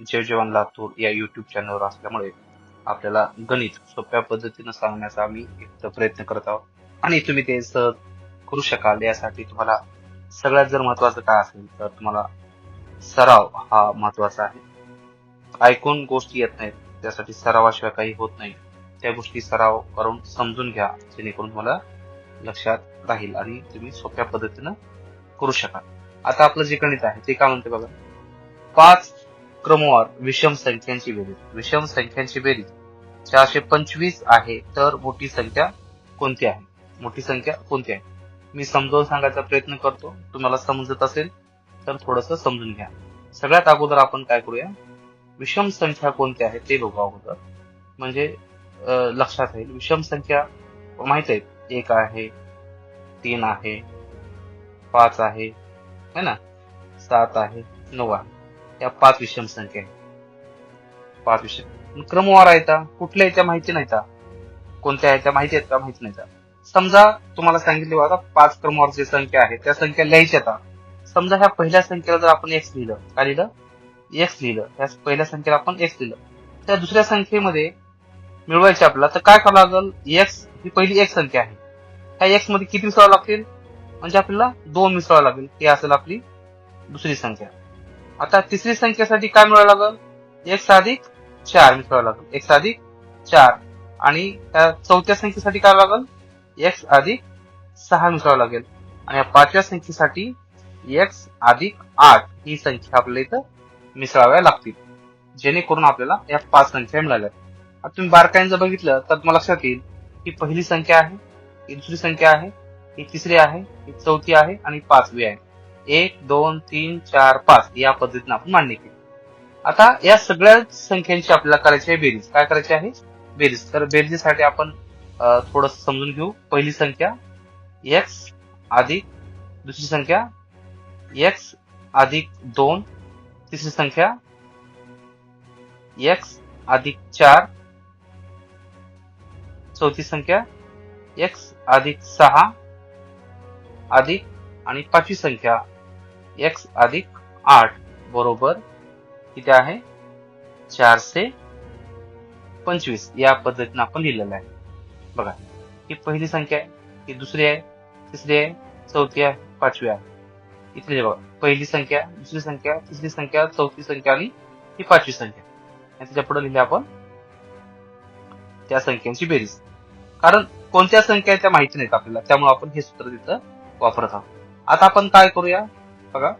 जय जवान लातूर या युट्यूब चॅनलवर असल्यामुळे आपल्याला गणित सोप्या पद्धतीने सांगण्याचा आम्ही एक प्रयत्न करत आहोत आणि तुम्ही ते सहज करू शकाल यासाठी तुम्हाला सगळ्यात जर महत्वाचं काय असेल तर तुम्हाला सराव हा महत्वाचा आहे. ऐकून गोष्टी येत नाहीत, त्यासाठी सरावाशिवाय काही होत नाही. त्या गोष्टी सराव करून समजून घ्या, जेणेकरून तुम्हाला लक्षात राहील आणि तुम्ही सोप्या पद्धतीनं करू शकाल. आता आपलं जे गणित आहे ते काय म्हणते बघा. 5 क्रमवार विषम संख्यांची बेरीज. विषम संख्यांची बेरीज 425 आहे, तर मोठी संख्या कोणती आहे? मोठी संख्या कोणती आहे? मी समजावून सांगायचा प्रयत्न करतो. तुम्हाला समजत असेल तर थोडस समजून घ्या. सगळ्यात अगोदर आपण काय करूया, विषम संख्या कोणत्या आहे ते बघू अगोदर, म्हणजे लक्षात राहील. विषम संख्या माहित आहेत, 1 आहे, 3 आहे, 5 आहे, है ना, 7 आहे, 9 आहे. या 5 विषम संख्या आहेत. 5 विषम क्रमवार आहेत. कुठल्या आहेत त्या माहिती नाही का? कोणत्या आहेत त्या माहिती आहेत का? माहिती नाही का? समजा तुम्हाला सांगितले बघा 5 क्रमवारची संख्या आहे, त्या संख्या लिहायच्या. समजा ह्या पहिल्या संख्येला जर आपण एक्स लिहिलं, काय लिहिलं? एक्स लिहिलं. ह्या पहिल्या संख्येला आपण एक्स लिहिलं. त्या दुसऱ्या संख्येमध्ये मिळवायचे आपल्याला, तर काय करावं लागेल? एक्स ही पहिली एक संख्या आहे, ह्या एक्स मध्ये किती मिसळावं लागतील? म्हणजे आपल्याला 2 मिसळावं लागेल. ही असेल आपली दुसरी संख्या. आता तिसरी संख्येसाठी काय मिळावं लागेल? एक्स अधिक 4 मिसळावं लागेल. एक्स अधिक 4. आणि त्या चौथ्या संख्येसाठी काय लागेल? एक्स अधिक 6 मिसळावं लागेल. आणि या पाचव्या संख्येसाठी एक्स अधिक 8 ही संख्या आपल्याला इथं मिसळाव्या लागतील, जेणेकरून आपल्याला या 5 संख्या मिळाल्या. आता तुम्ही बारकाईने जर बघितलं तर तुम्हाला लक्षात येईल ही पहिली संख्या आहे, ही दुसरी संख्या आहे, ही तिसरी आहे, ही चौथी आहे आणि पाचवी आहे. 1 2 3 4 5 या पद्धतीने आपण मांडणी केली. आता या सगळ्या संख्यांची आपल्याला करायची आहे बेरीज. काय करायची आहे? बेरीज. तर बेरीजसाठी आपण थोडस समजून घेऊ. पहिली संख्या एक्स अधिक दुसरी संख्या एक्स अधिक 2, तिसरी संख्या एक्स अधिक 4, चौथी संख्या एक्स अधिक 6 अधिक आणि पाचवी संख्या एक्स अधिक 8 बरोबर किती आहे? 425 या पद्धतीने आपण लिहिलेलं आहे. बघा, ही पहिली संख्या आहे, ही दुसरी आहे, तिसरी आहे, चौथी आहे, पाचवी आहे. इथे बघा, पहिली संख्या, दुसरी संख्या, तिसरी संख्या, चौथी संख्या आणि ही पाचवी संख्या. त्याच्या पुढे लिहिले आपण त्या संख्यांची बेरीज. कारण कोणत्या संख्या त्या माहिती नाहीत आपल्याला, त्यामुळे आपण हे सूत्र तिथं वापरत आहोत. आता आपण काय करूया बघा,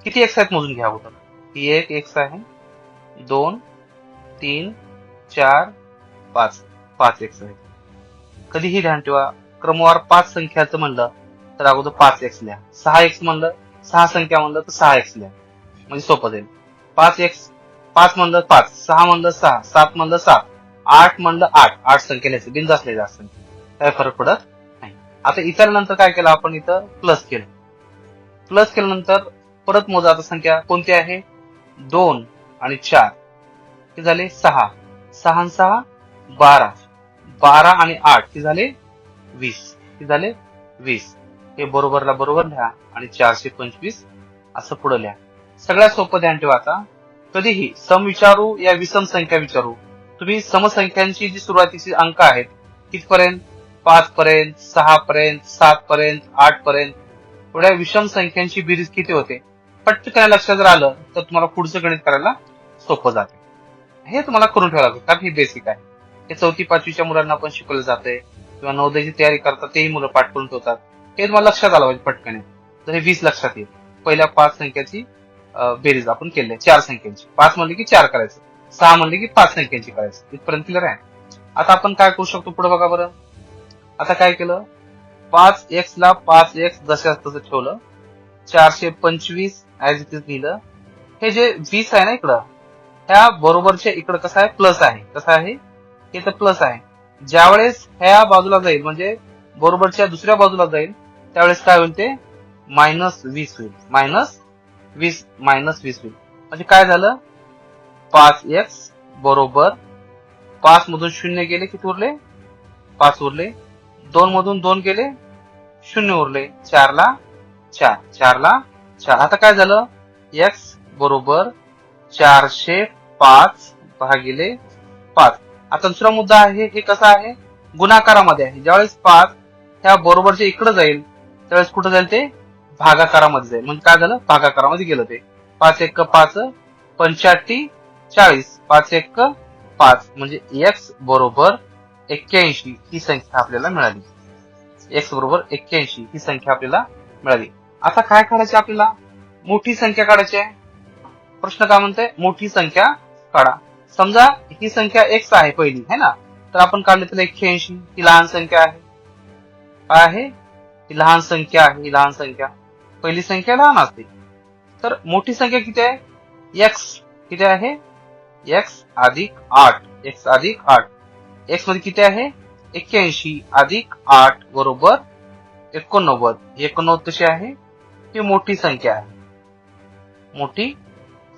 किती एक्स आहेत मोजून घ्या अगोदर. ही एक एक्स आहे, 2 3 4 5 5 एक्स आहे. कधीही ध्यान ठेवा, क्रमवार 5 संख्याचं म्हणलं तर अगोदर 5 एक्स लिहा. 6 एक्स म्हणलं, 6 संख्या म्हणलं तर 6 एक्स लिहा, म्हणजे सोपं जाईल. 5 एक्स, 5 म्हणलं 5, 6 म्हणलं 6, 7 म्हणलं 7, 8 म्हणलं 8, 8 संख्या लिहायचं, बिंदास लिहायचं असं, काय फरक पडत नाही. आता इतर नंतर काय केलं आपण? इथं प्लस केलं. प्लस केल्यानंतर परत मोजा. आता संख्या कोणती आहे? 2 आणि 4 हे झाले 6, 6 आणि 6 12, 12 आणि 8 हे झाले 20, हे झाले 20. हे बरोबरला बरोबर लिहा आणि 425 असं पुढे लिहा. सगळ्यात सोपं ध्यान ठेवा. आता कधीही सम विचारू या विषम संख्या विचारू, तुम्ही समसंख्यांची जी सुरुवातीची अंक आहेत कितपर्यंत? 5 पर्यंत, 6 पर्यंत, 7 पर्यंत, 8 पर्यंत, एवढ्या विषम संख्यांची बेरीज किती होते पटकन लक्षात जर आलं तर तुम्हाला पुढचं गणित करायला सोपं जाते. हे तुम्हाला करून ठेवावं लागेल, कारण हे बेसिक आहे. हे 4थी 5वीच्या मुलांना पण शिकवलं जाते, किंवा नवोदयची तयारी करतात तेही मुलं पाठ करून ठेवतात. हे तुम्हाला लक्षात आलं पाहिजे पटकन. तर हे 20 लक्षात येईल. पहिल्या 5 संख्याची बेरीज आपण केली, 4 संख्यांची. 5 म्हणले की 4 करायचं, 6 म्हणले की 5 संख्यांची करायचं. इथपर्यंत क्लिअर आहे. आता आपण काय करू शकतो पुढे बघा बरं. आता काय केलं? 5 एक्स ला 5 एक्स जशाच तसं ठेवलं, 425 ऍज इट इज लिहिलं. हे जे 20 आहे ना इकडं, ह्या बरोबरच्या इकडं कसं आहे? प्लस आहे. कसं आहे? हे तर प्लस आहे. ज्यावेळेस ह्या बाजूला जाईल, म्हणजे बरोबरच्या दुसऱ्या बाजूला जाईल, त्यावेळेस काय होईल? ते -20 होईल. -20 होईल. म्हणजे काय झालं? 5x बरोबर 5 मधून 0 गेले, किती उरले? 5 उरले. 2 मधून 2 गेले, 0 उरले. 4 ला 4. आता काय झालं? x बरोबर 405 भागिले 5. आता दुसरा मुद्दा आहे, हे कसं आहे, गुणाकारामध्ये आहे. ज्यावेळेस 5 ह्या बरोबरच्या इकडे जाईल त्यावेळेस कुठं जाईल ते भागाकारामध्ये जाईल. म्हणजे काय झालं, भागाकारामध्ये गेलं ते. 5 एक 5 पंचाठी 40, 5 एक 5 म्हणजे x बरोबर 81 ही संख्या आपल्याला मिळाली. x बरोबर 81 ही संख्या आपल्याला मिळाली. आता काय काढायचे आपल्याला, मोठी संख्या काढायची आहे. प्रश्न काय म्हणतोय, मोठी संख्या काढा. समजा ही संख्या x आहे पहिली, है ना, तर आपण काढले त्याला 81. ही लहान संख्या आहे. काय आहे, ही लहान संख्या आहे. ही लहान संख्या, पहिली संख्या लहान असते. तर मोठी संख्या किती आहे, x किती आहे, x अधिक 8. x अधिक 8, x मध्ये किती आहे 81 अधिक 8 बरोबर 89. 89 कशी आहे, ही मोठी संख्या आहे. मोठी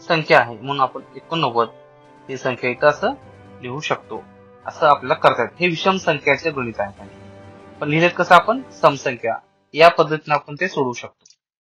संख्या आहे म्हणून आपण 89 ही संख्या इथं असं लिहू शकतो. असं आपल्याला करता येतं. हे विषम संख्याचे गणित आहे. पण लिहिलेत कसं आपण, समसंख्या. या पद्धतीने आपण ते सोडवू शकतो.